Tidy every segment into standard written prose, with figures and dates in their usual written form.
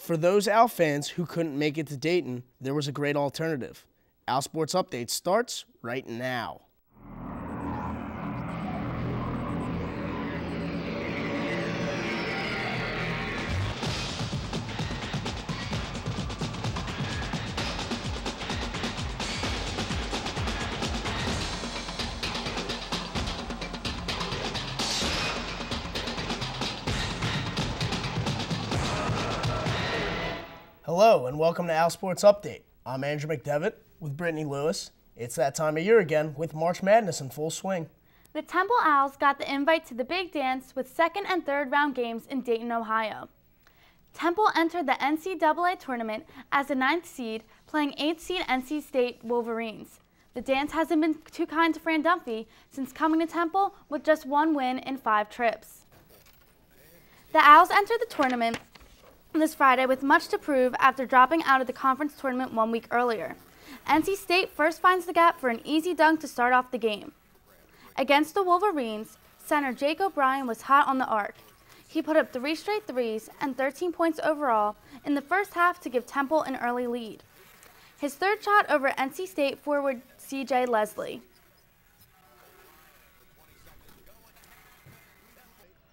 For those Owl fans who couldn't make it to Dayton, there was a great alternative. Owl Sports Update starts right now. Hello and welcome to Owl Sports Update. I'm Andrew McDevitt with Brittany Lewis. It's that time of year again with March Madness in full swing. The Temple Owls got the invite to the big dance with second and third round games in Dayton, Ohio. Temple entered the NCAA tournament as the 9th seed, playing 8th seed NC State Wolverines. The dance hasn't been too kind to Fran Dunphy since coming to Temple with just one win in 5 trips. The Owls entered the tournament this Friday with much to prove after dropping out of the conference tournament 1 week earlier. NC State first finds the gap for an easy dunk to start off the game. Against the Wolverines, center Jake O'Brien was hot on the arc. He put up 3 straight threes and 13 points overall in the first half to give Temple an early lead. His third shot over NC State forward CJ Leslie.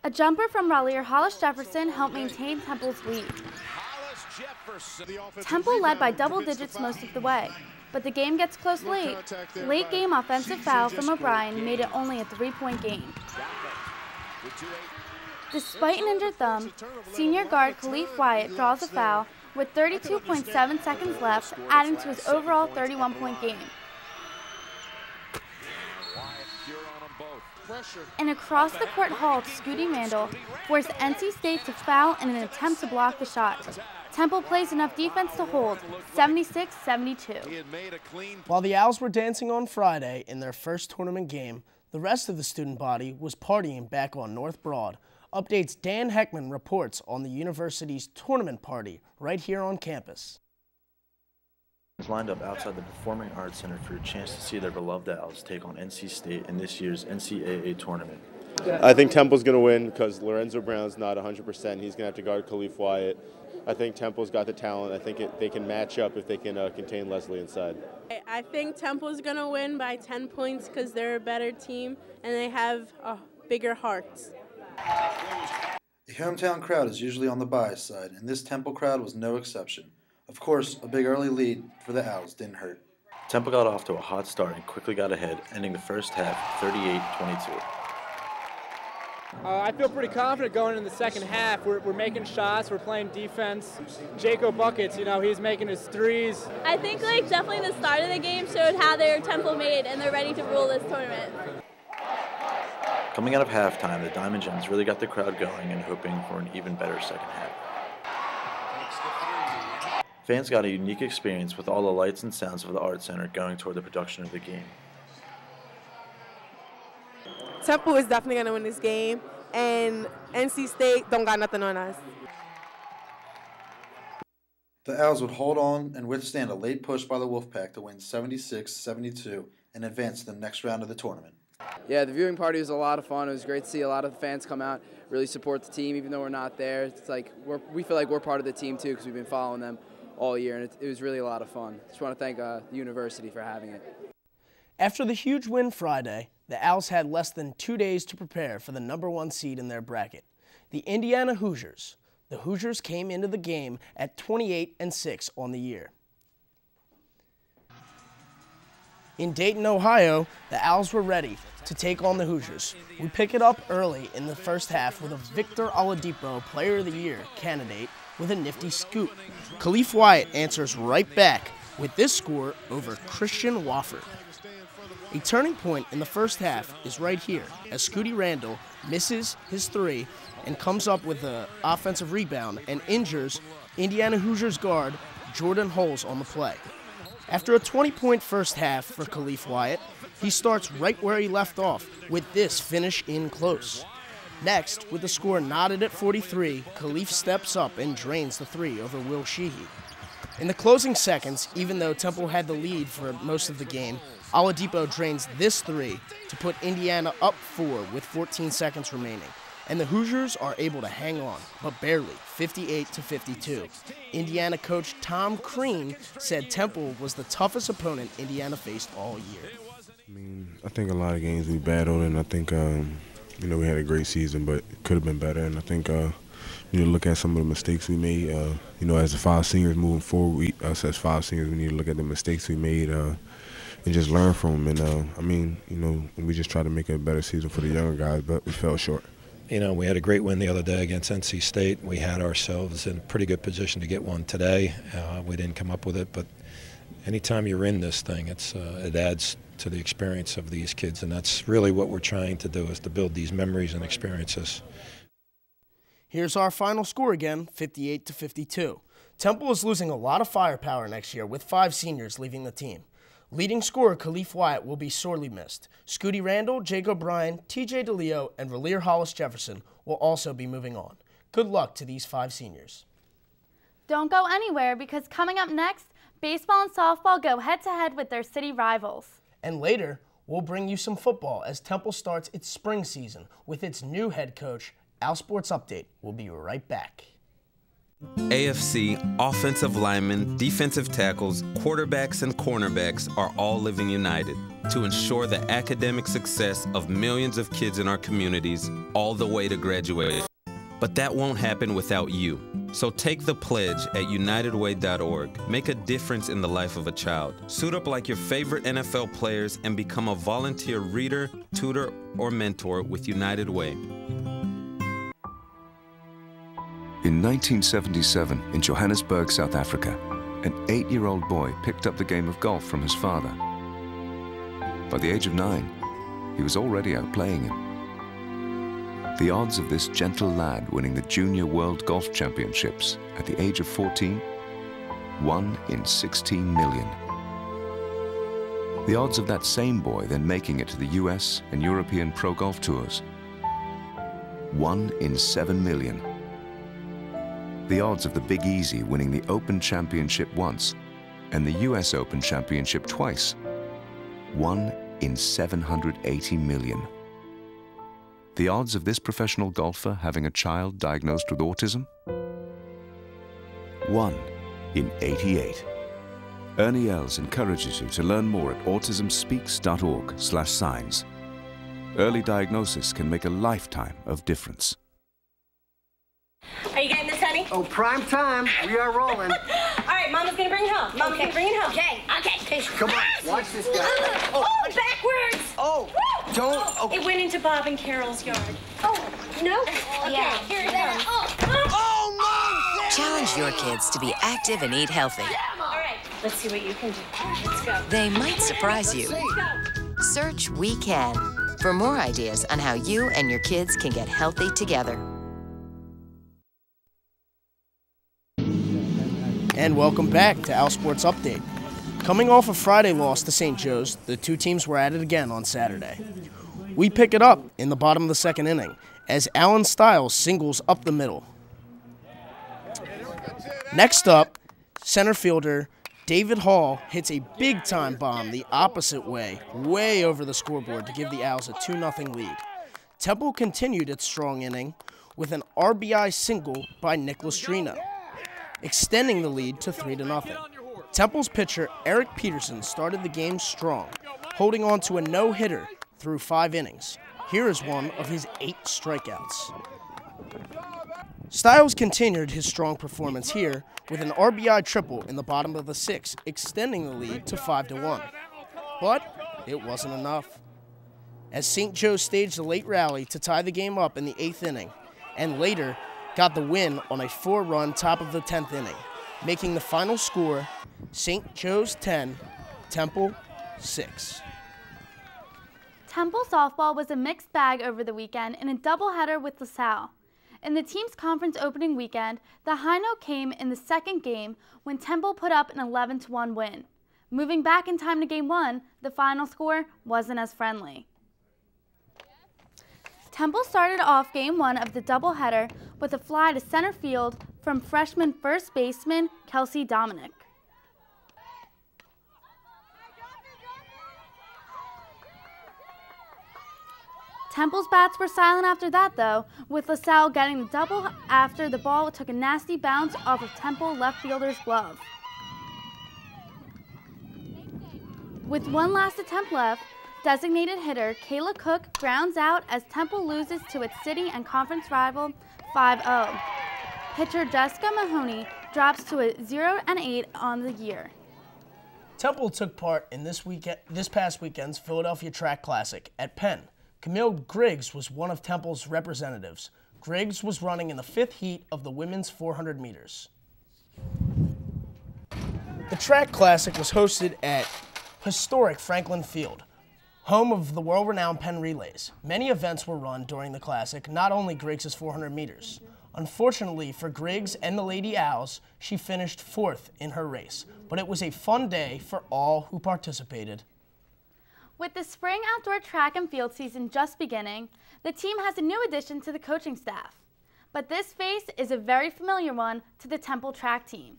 A jumper from Raleigh Hollis Jefferson helped maintain Temple's lead. Temple led by double digits most of the way, but the game gets close late. Late game offensive foul from O'Brien made it only a 3-point game. Despite an injured thumb, senior guard Khalif Wyatt draws a foul with 32.7 seconds left, adding to his overall 31-point game. An across-the-court haul to Scooty Randall forced NC State to foul in an attempt to block the shot. Temple plays enough defense to hold, 76-72. While the Owls were dancing on Friday in their first tournament game, the rest of the student body was partying back on North Broad. Updates Dan Heckman reports on the university's tournament party right here on campus. Lined up outside the Performing Arts Center for a chance to see their beloved Owls take on NC State in this year's NCAA tournament. I think Temple's going to win because Lorenzo Brown's not 100%. He's going to have to guard Khalif Wyatt. I think Temple's got the talent. I think they can match up if they can contain Leslie inside. I think Temple's going to win by 10 points because they're a better team and they have bigger hearts. The hometown crowd is usually on the bias side, and this Temple crowd was no exception. Of course, a big early lead for the Owls didn't hurt. Temple got off to a hot start and quickly got ahead, ending the first half 38-22. I feel pretty confident going into the second half. We're making shots, we're playing defense. Jaco buckets, he's making his threes. I think definitely the start of the game showed how they're Temple made and they're ready to rule this tournament. Coming out of halftime, the Diamond Gems really got the crowd going and hoping for an even better second half. Fans got a unique experience with all the lights and sounds of the Art Center going toward the production of the game. Temple is definitely going to win this game, and NC State don't got nothing on us. The Owls would hold on and withstand a late push by the Wolfpack to win 76-72 and advance to the next round of the tournament. Yeah, the viewing party was a lot of fun. It was great to see a lot of the fans come out, really support the team, even though we're not there. It's like we feel like we're part of the team, too, because we've been following them all year, and it was really a lot of fun. Just want to thank the university for having it. After the huge win Friday, the Owls had less than 2 days to prepare for the #1 seed in their bracket, the Indiana Hoosiers. The Hoosiers came into the game at 28-6 on the year. In Dayton, Ohio, the Owls were ready to take on the Hoosiers. We pick it up early in the first half with a Victor Oladipo Player of the Year candidate with a nifty scoop. Khalif Wyatt answers right back with this score over Christian Wofford. A turning point in the first half is right here as Scooty Randall misses his 3 and comes up with an offensive rebound and injures Indiana Hoosiers guard Jordan Holes on the play. After a 20-point first half for Khalif Wyatt, he starts right where he left off with this finish in close. Next, with the score knotted at 43, Khalif steps up and drains the 3 over Will Sheehy. In the closing seconds, even though Temple had the lead for most of the game, Oladipo drains this 3 to put Indiana up 4 with 14 seconds remaining. and the Hoosiers are able to hang on, but barely, 58-52. Indiana coach Tom Crean said Temple was the toughest opponent Indiana faced all year. I think a lot of games we battled, and I think we had a great season, but it could have been better. And I think look at some of the mistakes we made. As the 5 seniors moving forward, us as 5 seniors, we need to look at the mistakes we made and just learn from them. And we just try to make a better season for the younger guys, but we fell short. We had a great win the other day against NC State. We had ourselves in a pretty good position to get one today. We didn't come up with it, but anytime you're in this thing, it adds to the experience of these kids, and that's really what we're trying to do, is to build these memories and experiences. Here's our final score again, 58-52. Temple is losing a lot of firepower next year with 5 seniors leaving the team. Leading scorer Khalif Wyatt will be sorely missed. Scooty Randall, Jake O'Brien, TJ DeLeo, and Raleigh Hollis Jefferson will also be moving on. Good luck to these 5 seniors. Don't go anywhere, because coming up next, baseball and softball go head-to-head with their city rivals. And later, we'll bring you some football as Temple starts its spring season with its new head coach. Our Sports Update will be right back. AFC, offensive linemen, defensive tackles, quarterbacks, and cornerbacks are all living united to ensure the academic success of millions of kids in our communities all the way to graduation. But that won't happen without you. So take the pledge at unitedway.org. Make a difference in the life of a child. Suit up like your favorite NFL players and become a volunteer reader, tutor, or mentor with United Way. In 1977, in Johannesburg, South Africa, an 8-year-old boy picked up the game of golf from his father. By the age of 9, he was already outplaying him. The odds of this gentle lad winning the Junior World Golf Championships at the age of 14, 1 in 16 million. The odds of that same boy then making it to the US and European Pro Golf Tours, 1 in 7 million. The odds of the Big Easy winning the Open Championship once and the US Open Championship twice, 1 in 780 million. The odds of this professional golfer having a child diagnosed with autism, 1 in 88. Ernie Els encourages you to learn more at autismspeaks.org/signs. Early diagnosis can make a lifetime of difference. Are you getting this, honey? Oh, prime time. We are rolling. All right, Mama's gonna bring it home. Mama's gonna bring it home. Okay. Come on, watch this guy. Oh, backwards. Oh, don't. Oh. It went into Bob and Carol's yard. Oh, no? Okay, here it goes. Oh, Mom! Challenge your kids to be active and eat healthy. All right, let's see what you can do. Let's go. They might surprise you. Let's go. Search We Can for more ideas on how you and your kids can get healthy together. And welcome back to Our Sports Update. Coming off a Friday loss to St. Joe's, the 2 teams were at it again on Saturday. We pick it up in the bottom of the 2nd inning as Alan Stiles singles up the middle. Next up, center fielder David Hall hits a big-time bomb the opposite way over the scoreboard to give the Owls a 2-0 lead. Temple continued its strong inning with an RBI single by Nick Lestrina, extending the lead to 3-0. Temple's pitcher Eric Peterson started the game strong, holding on to a no-hitter through 5 innings. Here is one of his 8 strikeouts. Stiles continued his strong performance here with an RBI triple in the bottom of the 6th, extending the lead to 5-1. But it wasn't enough, as St. Joe staged a late rally to tie the game up in the 8th inning, and later got the win on a 4-run top of the 10th inning, making the final score St. Joe's 10, Temple 6. Temple softball was a mixed bag over the weekend in a doubleheader with LaSalle. In the team's conference opening weekend, the high note came in the 2nd game when Temple put up an 11-1 win. Moving back in time to Game 1, the final score wasn't as friendly. Temple started off Game 1 of the doubleheader with a fly to center field from freshman first baseman Kelsey Dominic. Temple's bats were silent after that, though, with LaSalle getting the double after the ball took a nasty bounce off of Temple left fielder's glove. With one last attempt left, designated hitter Kayla Cook grounds out as Temple loses to its city and conference rival 5-0. Pitcher Jessica Mahoney drops to a 0-8 on the year. Temple took part in this past weekend's Philadelphia Track Classic at Penn. Camille Griggs was one of Temple's representatives. Griggs was running in the 5th heat of the women's 400 meters. The Track Classic was hosted at historic Franklin Field, home of the world-renowned Penn Relays. Many events were run during the Classic, not only Griggs' 400 meters. Unfortunately for Griggs and the Lady Owls, she finished 4th in her race, but it was a fun day for all who participated. With the spring outdoor track and field season just beginning, the team has a new addition to the coaching staff. But this face is a very familiar one to the Temple track team.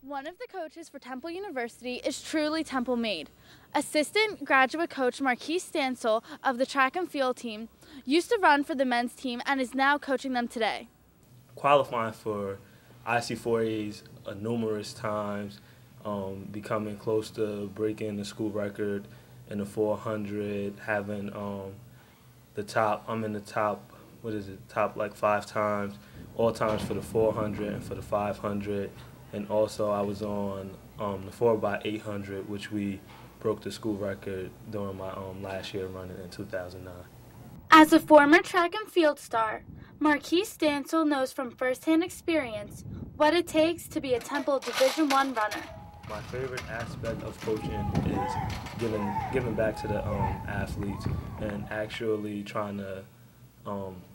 One of the coaches for Temple University is truly Temple made. Assistant graduate coach Marquise Stansel of the track and field team used to run for the men's team and is now coaching them today. Qualifying for IC4As numerous times, becoming close to breaking the school record in the 400, having the top, I'm in the top, top like 5 times, all times for the 400 and for the 500. And also I was on the 4x800, which we broke the school record during my last year running in 2009. As a former track and field star, Marquise Stansel knows from firsthand experience what it takes to be a Temple Division I runner. My favorite aspect of coaching is giving back to the athletes and actually trying to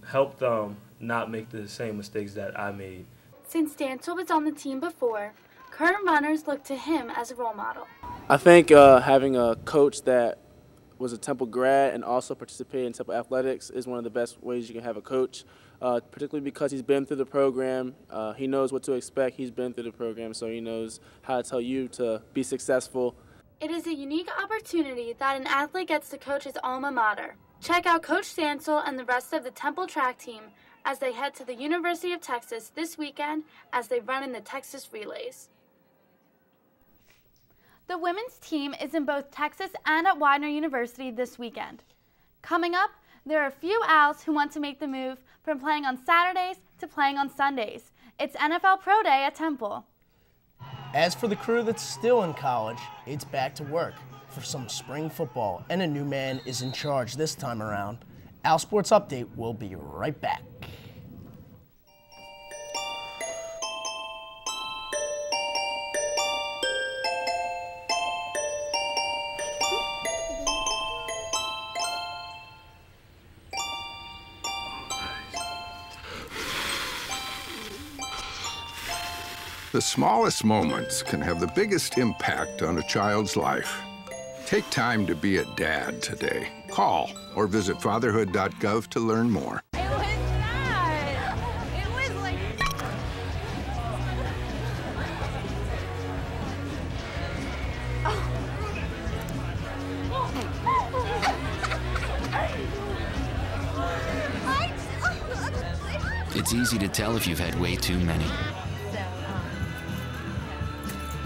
help them not make the same mistakes that I made. Since Stansel was on the team before, current runners look to him as a role model. I think having a coach that was a Temple grad and also participated in Temple athletics is one of the best ways you can have a coach, particularly because he's been through the program. He knows what to expect. He's been through the program, so he knows how to tell you to be successful. It is a unique opportunity that an athlete gets to coach his alma mater. Check out Coach Stansel and the rest of the Temple track team as they head to the University of Texas this weekend as they run in the Texas Relays. The women's team is in both Texas and at Widener University this weekend. Coming up, there are a few Owls who want to make the move from playing on Saturdays to playing on Sundays. It's NFL Pro Day at Temple. As for the crew that's still in college, it's back to work for some spring football, and a new man is in charge this time around. Owl Sports Update will be right back. The smallest moments can have the biggest impact on a child's life. Take time to be a dad today. Call or visit fatherhood.gov to learn more. It was not. It was like... It's easy to tell if you've had way too many.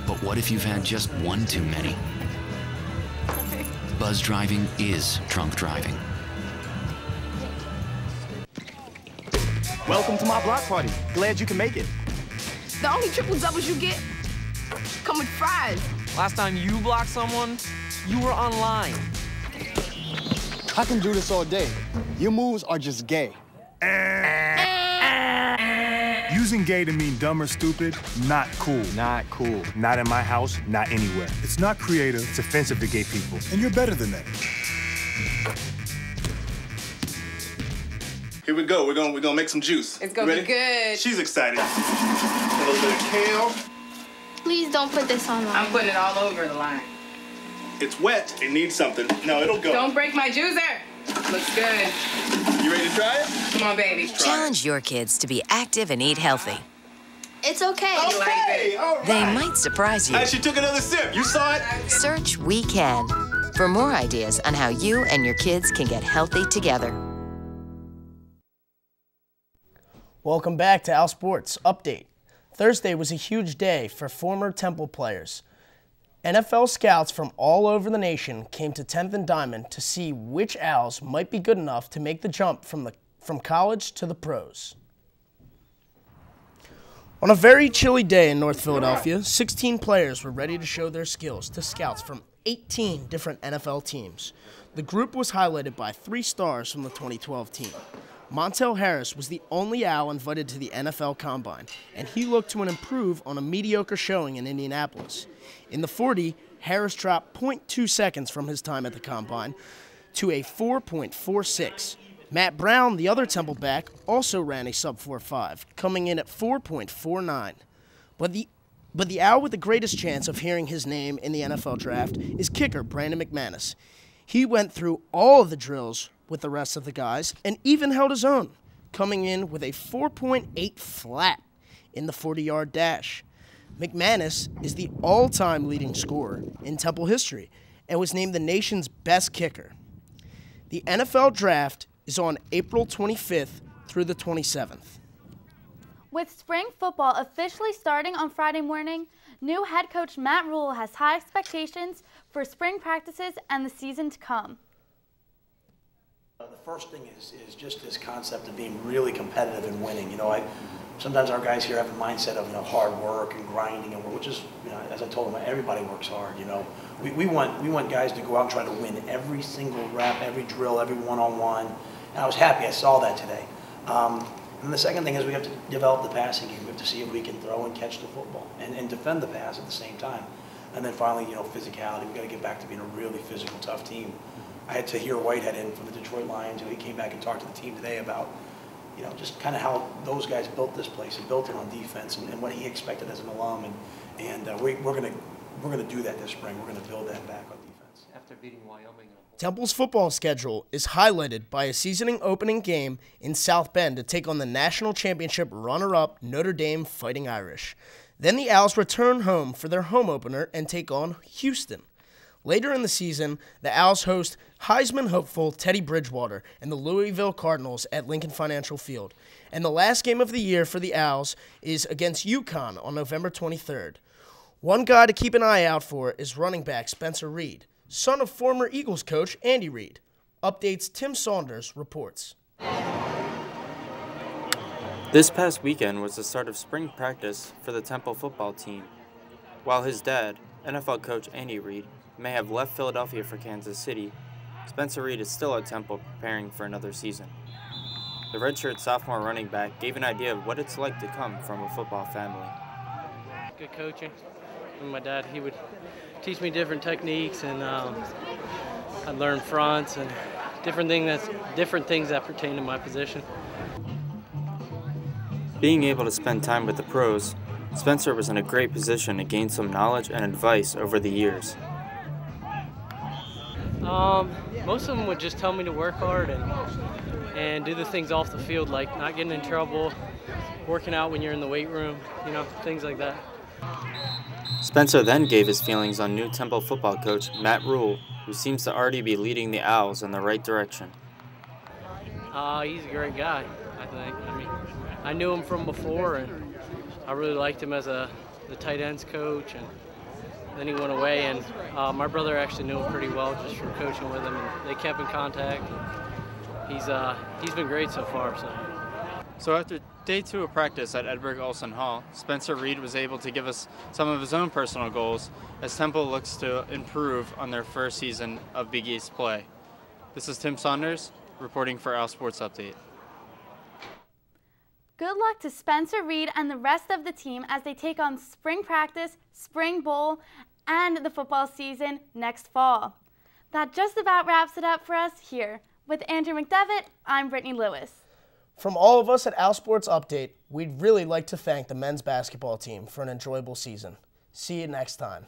But what if you've had just one too many? Buzz driving is drunk driving. Welcome to my block party. Glad you can make it. The only triple doubles you get come with fries. Last time you blocked someone, you were online. I can do this all day. Your moves are just gay. Using gay to mean dumb or stupid, not cool. Not cool. Not in my house, not anywhere. It's not creative, it's offensive to gay people. And you're better than that. Here we go. We're gonna make some juice. It's gonna be good. She's excited. A little bit of kale. Please don't put this on line. I'm putting it all over the line. It's wet. It needs something. No, it'll go. Don't break my juicer. Looks good. You ready to try it? Come on, baby. Challenge your kids to be active and eat healthy. It's okay. Okay, all right. They might surprise you. She took another sip. You saw it? Search We Can. for more ideas on how you and your kids can get healthy together. Welcome back to Al Sports Update. Thursday was a huge day for former Temple players. NFL scouts from all over the nation came to 10th and Diamond to see which Owls might be good enough to make the jump from college to the pros. On a very chilly day in North Philadelphia, 16 players were ready to show their skills to scouts from 18 different NFL teams. The group was highlighted by 3 stars from the 2012 team. Montel Harris was the only Owl invited to the NFL Combine, and he looked to improve on a mediocre showing in Indianapolis. In the 40, Harris dropped 0.2 seconds from his time at the Combine to a 4.46. Matt Brown, the other Temple back, also ran a sub-4.5, coming in at 4.49. But the Owl with the greatest chance of hearing his name in the NFL draft is kicker Brandon McManus. He went through all of the drills with the rest of the guys and even held his own, coming in with a 4.8 flat in the 40-yard dash. McManus is the all-time leading scorer in Temple history and was named the nation's best kicker. The NFL draft is on April 25th through the 27th. With spring football officially starting on Friday morning, new head coach Matt Rhule has high expectations for spring practices and the season to come. The first thing is just this concept of being really competitive and winning. You know, sometimes our guys here have a mindset of hard work and grinding, and which is, as I told them, everybody works hard. We want guys to go out and try to win every single rep, every drill, every one-on-one. And I was happy I saw that today. And the second thing is we have to develop the passing game. We have to see if we can throw and catch the football and defend the pass at the same time. And then finally, physicality. We got to get back to being a really physical, tough team. I had Tahir Whitehead in from the Detroit Lions, and he came back and talked to the team today about, just kind of how those guys built this place and built it on defense and what he expected as an alum. And we're gonna do that this spring. We're gonna build that back on defense. After beating Wyoming. Temple's football schedule is highlighted by a season opening game in South Bend to take on the national championship runner-up Notre Dame Fighting Irish. Then the Owls return home for their home opener and take on Houston. Later in the season, the Owls host Heisman hopeful Teddy Bridgewater and the Louisville Cardinals at Lincoln Financial Field. And the last game of the year for the Owls is against UConn on November 23rd. One guy to keep an eye out for is running back Spencer Reed, son of former Eagles coach Andy Reid. Updates Tim Saunders reports. This past weekend was the start of spring practice for the Temple football team. While his dad, NFL coach Andy Reid, may have left Philadelphia for Kansas City, Spencer Reed is still at Temple preparing for another season. The redshirt sophomore running back gave an idea of what it's like to come from a football family. Good coaching. And my dad, he would teach me different techniques, and I'd learn fronts and different things that pertain to my position. Being able to spend time with the pros, Spencer was in a great position to gain some knowledge and advice over the years. Most of them would just tell me to work hard and do the things off the field, like not getting in trouble, working out when you're in the weight room, things like that. Spencer then gave his feelings on new Temple football coach Matt Rhule, who seems to already be leading the Owls in the right direction. He's a great guy, I think. I knew him from before, and I really liked him as the tight ends coach, and then he went away, and my brother actually knew him pretty well just from coaching with him, and they kept in contact. He's been great so far. So after day 2 of practice at Edberg Olsen Hall, Spencer Reed was able to give us some of his own personal goals as Temple looks to improve on their first season of Big East play. This is Tim Saunders reporting for Al Sports Update. Good luck to Spencer Reed and the rest of the team as they take on spring practice, spring bowl, and the football season next fall. That just about wraps it up for us here. With Andrew McDevitt, I'm Brittany Lewis. From all of us at Al Sports Update, we'd really like to thank the men's basketball team for an enjoyable season. See you next time.